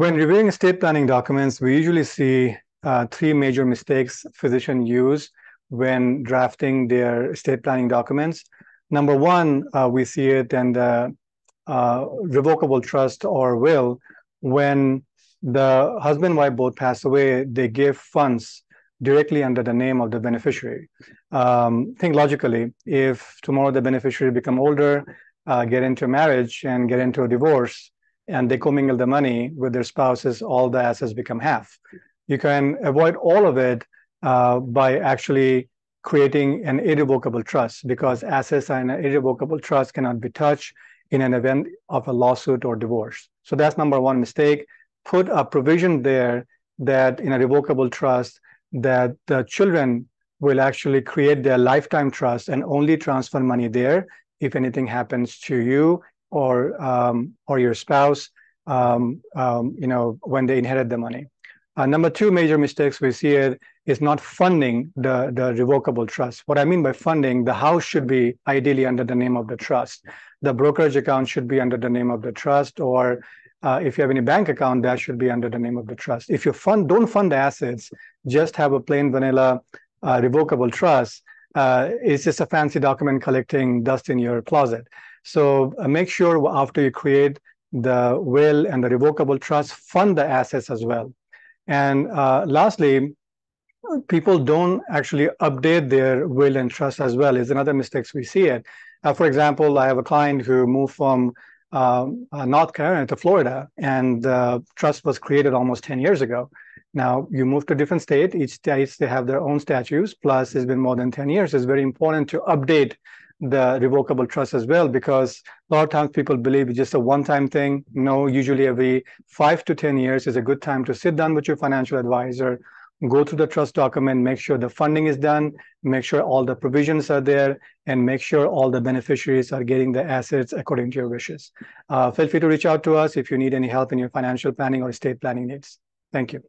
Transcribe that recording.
When reviewing estate planning documents, we usually see three major mistakes physicians use when drafting their estate planning documents. Number one, we see it in the revocable trust or will. When the husband and wife both pass away, they give funds directly under the name of the beneficiary. Think logically, if tomorrow the beneficiary become older, get into marriage and get into a divorce, and they commingle the money with their spouses, all the assets become half. You can avoid all of it by actually creating an irrevocable trust, because assets in an irrevocable trust cannot be touched in an event of a lawsuit or divorce. So that's number one mistake. Put a provision there that in a revocable trust that the children will actually create their lifetime trust and only transfer money there if anything happens to you or your spouse, when they inherit the money. Number two major mistakes we see is not funding the revocable trust. What I mean by funding, the house should be ideally under the name of the trust. The brokerage account should be under the name of the trust, or if you have any bank account, that should be under the name of the trust. If you don't fund the assets, just have a plain vanilla revocable trust, it's just a fancy document collecting dust in your closet. So make sure after you create the will and the revocable trust, fund the assets as well. And lastly, people don't actually update their will and trust as well. Is another mistake we see it. For example, I have a client who moved from North Carolina to Florida, and the trust was created almost 10 years ago. Now, you move to a different state. Each state, they have their own statutes, plus it's been more than 10 years. It's very important to update the revocable trust as well, because a lot of times people believe it's just a one-time thing. No, usually every 5 to 10 years is a good time to sit down with your financial advisor, go through the trust document, make sure the funding is done, make sure all the provisions are there, and make sure all the beneficiaries are getting the assets according to your wishes. Feel free to reach out to us if you need any help in your financial planning or estate planning needs. Thank you.